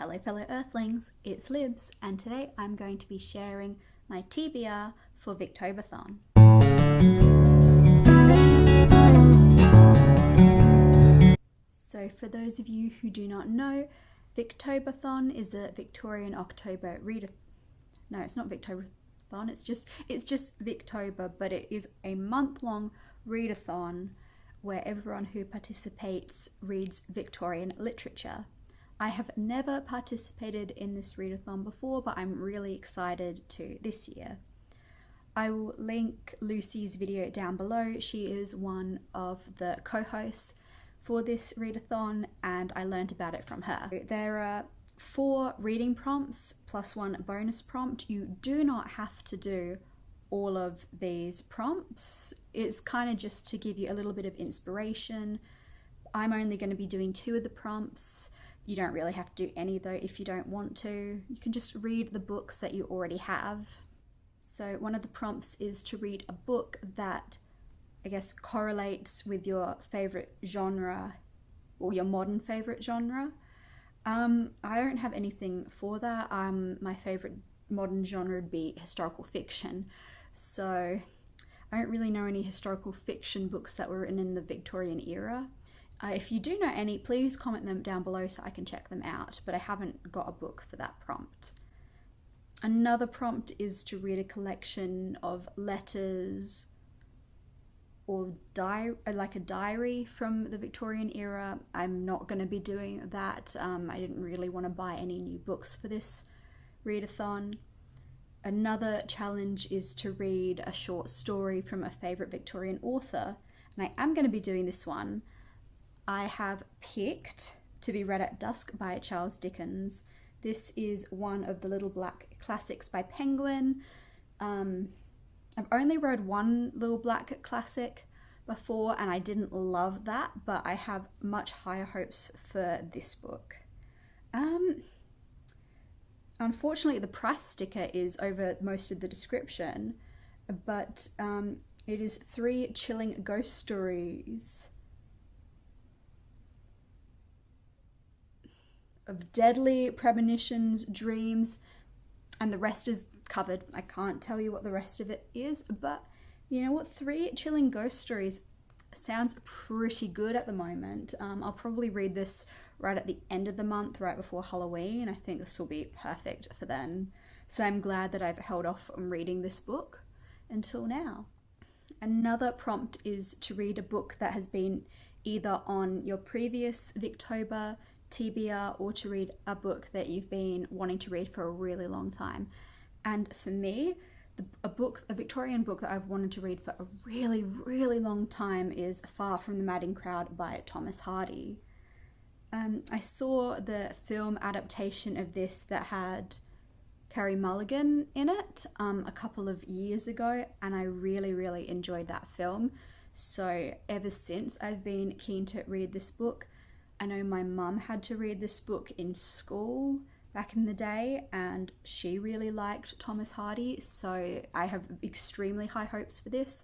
Hello fellow Earthlings, it's Libs, and today I'm going to be sharing my TBR for Victoberthon. So for those of you who do not know, Victoberthon is a Victorian October No, it's not Victoberthon, it's just Victober, but it is a month-long readathon where everyone who participates reads Victorian literature. I have never participated in this readathon before, but I'm really excited to this year. I will link Lucy's video down below. She is one of the co-hosts for this readathon, and I learned about it from her. There are 4 reading prompts plus 1 bonus prompt. You do not have to do all of these prompts. It's kind of just to give you a little bit of inspiration. I'm only going to be doing 2 of the prompts. You don't really have to do any though if you don't want to. You can just read the books that you already have. So one of the prompts is to read a book that I guess correlates with your favorite genre or your modern favorite genre. I don't have anything for that. My favorite modern genre would be historical fiction. So I don't really know any historical fiction books that were written in the Victorian era. If you do know any, please comment them down below so I can check them out, but I haven't got a book for that prompt. Another prompt is to read a collection of letters or like a diary from the Victorian era. I'm not going to be doing that. I didn't really want to buy any new books for this readathon. Another challenge is to read a short story from a favourite Victorian author, and I am going to be doing this one. I have picked To Be Read at Dusk by Charles Dickens. This is one of the little black classics by Penguin. I've only read one little black classic before and I didn't love that, but I have much higher hopes for this book. Unfortunately, the price sticker is over most of the description, but it is 3 chilling ghost stories of deadly premonitions, dreams, and the rest is covered. I can't tell you what the rest of it is, but you know what? 3 chilling ghost stories sounds pretty good at the moment. I'll probably read this right at the end of the month, right before Halloween. I think this will be perfect for then. So I'm glad that I've held off on reading this book until now. Another prompt is to read a book that has been either on your previous Victober TBR or to read a book that you've been wanting to read for a really long time. And for me, a Victorian book that I've wanted to read for a really, really long time is Far from the Madding Crowd by Thomas Hardy. I saw the film adaptation of this that had Carey Mulligan in it a couple of years ago, and I really, really enjoyed that film. So ever since, I've been keen to read this book. I know my mum had to read this book in school back in the day and she really liked Thomas Hardy, so I have extremely high hopes for this.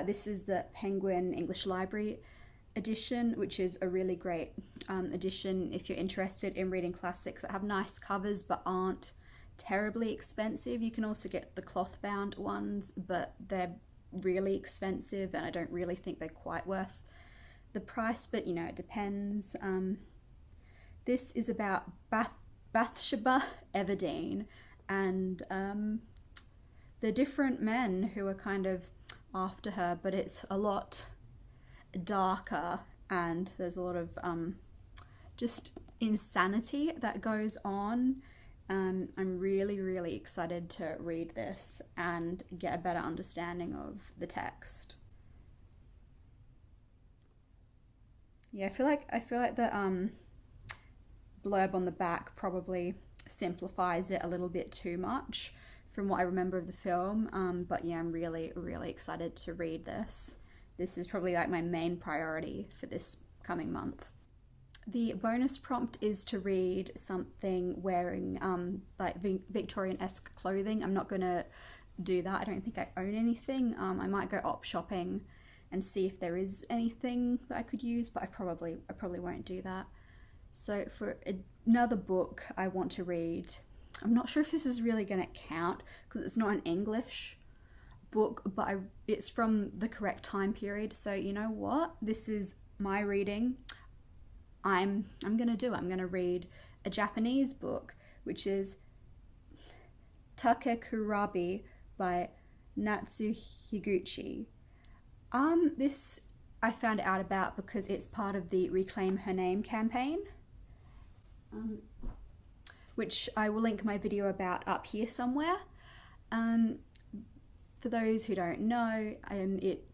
This is the Penguin English Library edition, which is a really great edition if you're interested in reading classics that have nice covers but aren't terribly expensive. You can also get the cloth bound ones, but they're really expensive and I don't really think they're quite worth the price, but you know, it depends. This is about Bathsheba Everdeen and the different men who are kind of after her, but it's a lot darker and there's a lot of just insanity that goes on. I'm really, really excited to read this and get a better understanding of the text. Yeah, I feel like the blurb on the back probably simplifies it a little bit too much from what I remember of the film. But yeah, I'm really, really excited to read this. This is probably like my main priority for this coming month. The bonus prompt is to read something wearing like Victorian-esque clothing. I'm not gonna do that. I don't think I own anything. I might go op shopping and see if there is anything that I could use, but I probably won't do that. So for another book I want to read, I'm not sure if this is really going to count because it's not an English book, but it's from the correct time period. So you know what? This is my reading. I'm going to do. I'm going to read a Japanese book, which is Takekurabi by Natsu Higuchi. This I found out about because it's part of the Reclaim Her Name campaign, which I will link my video about up here somewhere. For those who don't know, it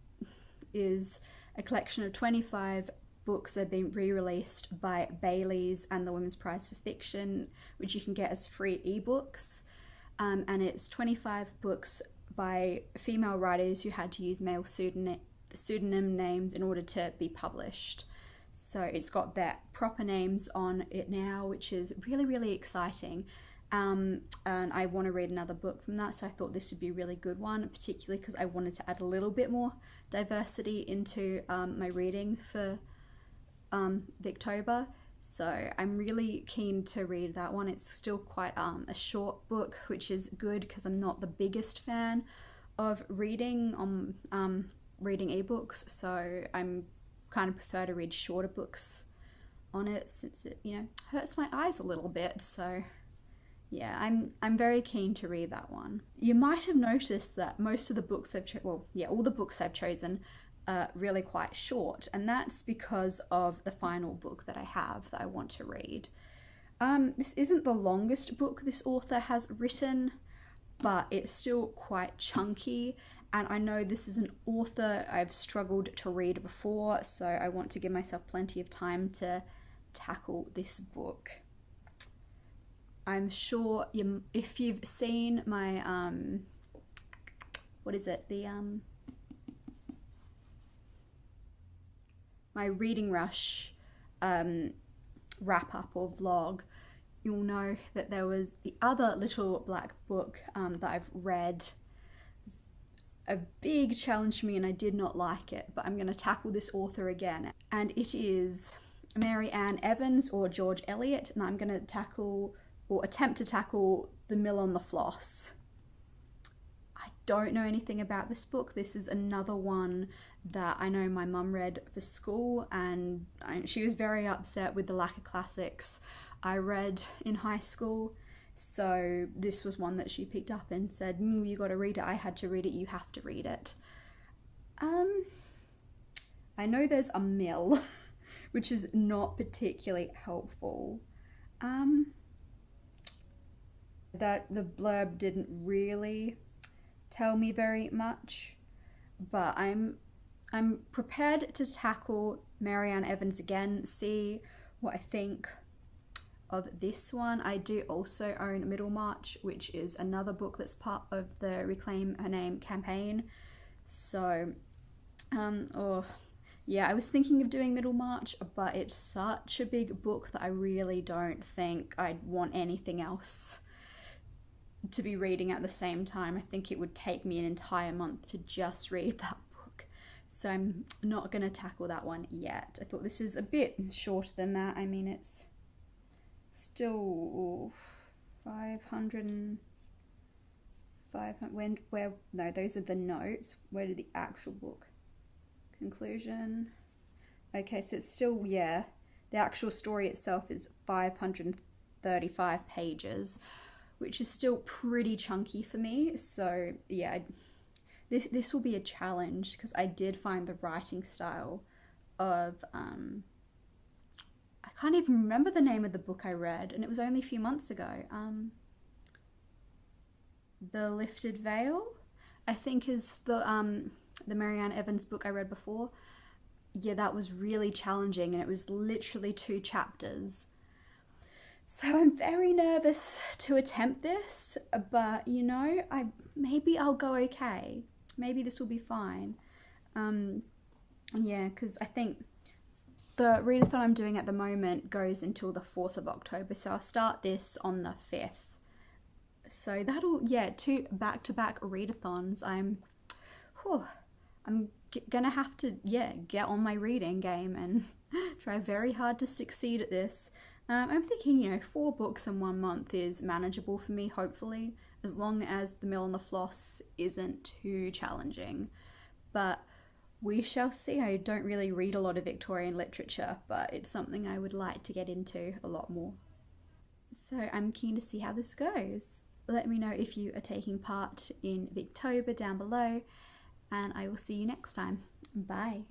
is a collection of 25 books that have been re-released by Bailey's and the Women's Prize for Fiction, which you can get as free ebooks. And it's 25 books by female writers who had to use male pseudonym names in order to be published. So it's got their proper names on it now, which is really, really exciting. And I want to read another book from that, so I thought this would be a really good one, particularly because I wanted to add a little bit more diversity into my reading for Victober. So I'm really keen to read that one. It's still quite a short book, which is good because I'm not the biggest fan of reading reading ebooks, so I'm kind of prefer to read shorter books on it since it, you know, hurts my eyes a little bit. So yeah, I'm very keen to read that one. You might have noticed that most of the books all the books I've chosen are really quite short, and that's because of the final book that I have that I want to read. This isn't the longest book this author has written, but it's still quite chunky, and I know this is an author I've struggled to read before, so I want to give myself plenty of time to tackle this book. I'm sure if you've seen my my Reading Rush wrap up or vlog, you'll know that there was the other little black book that I've read. It's a big challenge for me and I did not like it, but I'm going to tackle this author again, and it is Mary Ann Evans or George Eliot, and I'm going to tackle or attempt to tackle The Mill on the Floss. I don't know anything about this book. This is another one that I know my mum read for school, and she was very upset with the lack of classics I read in high school. So this was one that she picked up and said, you got to read it. I had to read it. You have to read it. I know there's a mill, which is not particularly helpful. That the blurb didn't really tell me very much, but I'm prepared to tackle Mary Ann Evans again, see what I think of this one. I do also own Middlemarch, which is another book that's part of the Reclaim Her Name campaign. So, yeah, I was thinking of doing Middlemarch, but it's such a big book that I really don't think I'd want anything else to be reading at the same time. I think it would take me an entire month to just read that book. So I'm not going to tackle that one yet. I thought this is a bit shorter than that. I mean, it's still 500, no, those are the notes. Where did the actual book? Conclusion. Okay, so it's still, yeah, the actual story itself is 535 pages, which is still pretty chunky for me. So yeah, this will be a challenge because I did find the writing style of I can't even remember the name of the book I read, and it was only a few months ago. The Lifted Veil, I think, is the Mary Ann Evans book I read before. Yeah, that was really challenging, and it was literally 2 chapters. So I'm very nervous to attempt this, but you know, maybe I'll go okay. Maybe this will be fine. Yeah, because I think the readathon I'm doing at the moment goes until the 4th of October, so I'll start this on the 5th. So that'll, yeah, 2 back-to-back readathons. I'm gonna have to, yeah, get on my reading game and try very hard to succeed at this. I'm thinking, 4 books in 1 month is manageable for me, hopefully, as long as The Mill and the Floss isn't too challenging. But we shall see. I don't really read a lot of Victorian literature, but it's something I would like to get into a lot more. So I'm keen to see how this goes. Let me know if you are taking part in Victober down below, and I will see you next time. Bye.